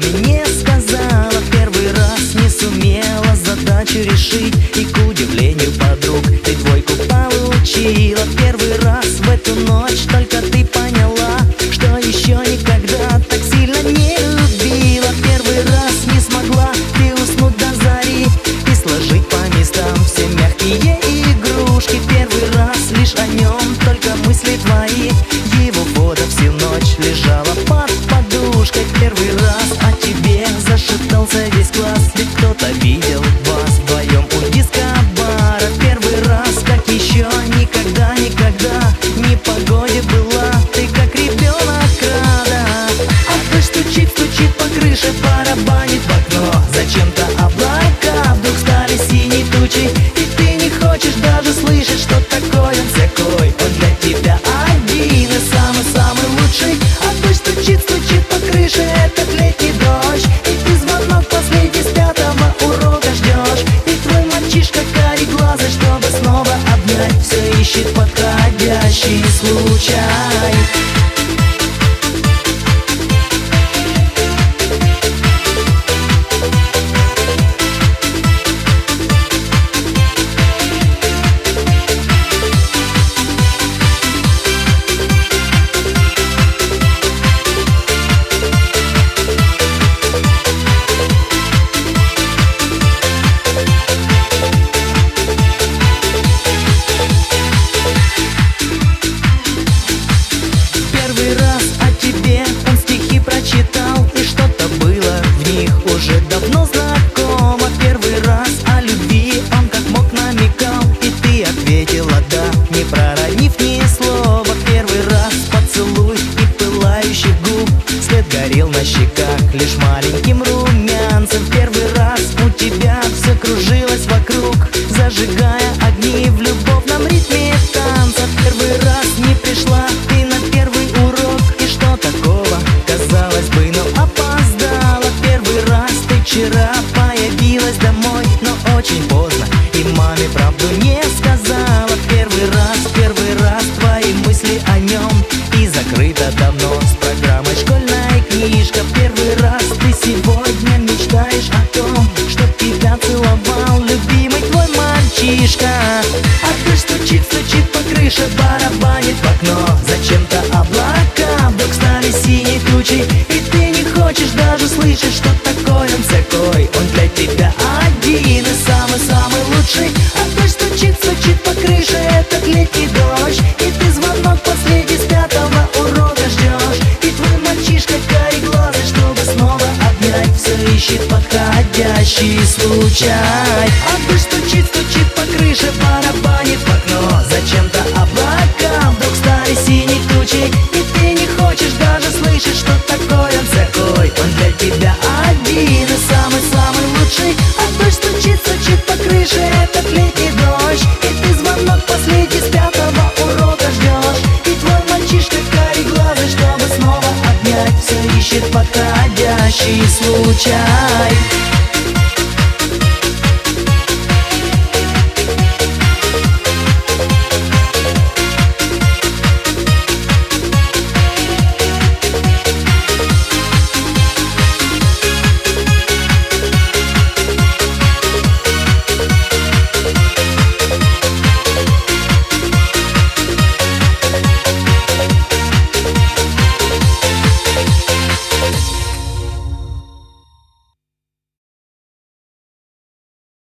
маме не сказала, первый раз не сумела задачу решить. И к удивлению подруг ты двойку получила. Первый раз в эту ночь только ты поняла, что еще никогда так сильно не любила. Первый раз не смогла ты уснуть до зари и сложить по местам все мягкие игрушки. Первый раз лишь о нем только мысли твои, его фото всю ночь лежала под подушкой. Первый раз о тебе зашептался весь класс, ведь кто-то видел вас вдвоем у дискобара. Первый раз, как еще никогда не погоде была, ты как ребенок рада. А ты стучит по крыше, барабанит в окно. Зачем-то облака вдруг стали синей тучей, и ты не хочешь даже слышать, что такое он всякой. Он для тебя один и самый-самый лучший. А ты стучит по крыше этот летний дождь, и ты звонок последний с 5-го урока ждешь. И твой мальчишка кареглазый, чтобы снова обнять, все ищет подходящий случай. Прочитал, и что-то было в них уже давно знакомо. Первый раз о любви он как мог намекал, и ты ответила да, не проронив ни слова. Первый раз поцелуй и пылающих губ, свет горел на щеках лишь маленьким румянцем. Первый раз у тебя все кружилось вокруг, зажигая огни в любовном ритме танца. Первый раз не пришла ты на первый урок, и что такого, казалось бы, но опоздала. Первый раз ты вчера появилась домой, но очень поздно, и маме правду не сказала. Первый раз твои мысли о нем, и закрыта давно с программой школьная книжка. Первый раз ты сегодня мечтаешь о том, чтоб тебя целовал любимый твой мальчишка. А ты стучит по крыше, барабанит в окно. Зачем-то облака вдруг стали синей тучей, и ты не хочешь даже слышать, что такое он всякой. Он для тебя один и самый-самый лучший. А ты стучит по крыше этот летний дождь, и ты звонок последний с 5-го урока ждешь. И твой мальчишка кареглазый, чтобы снова обнять, все ищет подходящий случай. А ты стучит по крыше, барабанит в окно. Зачем-то облака вдруг стали синей тучей, и ты не хочешь даже слышать, что такое он всякой. Он для тебя один и самый-самый лучший. А ты стучит по крыше этот летний дождь, и ты звонок последний с 5-го урока ждешь. И твой мальчишка кареглазый, чтобы снова обнять, все ищет подходящий случай.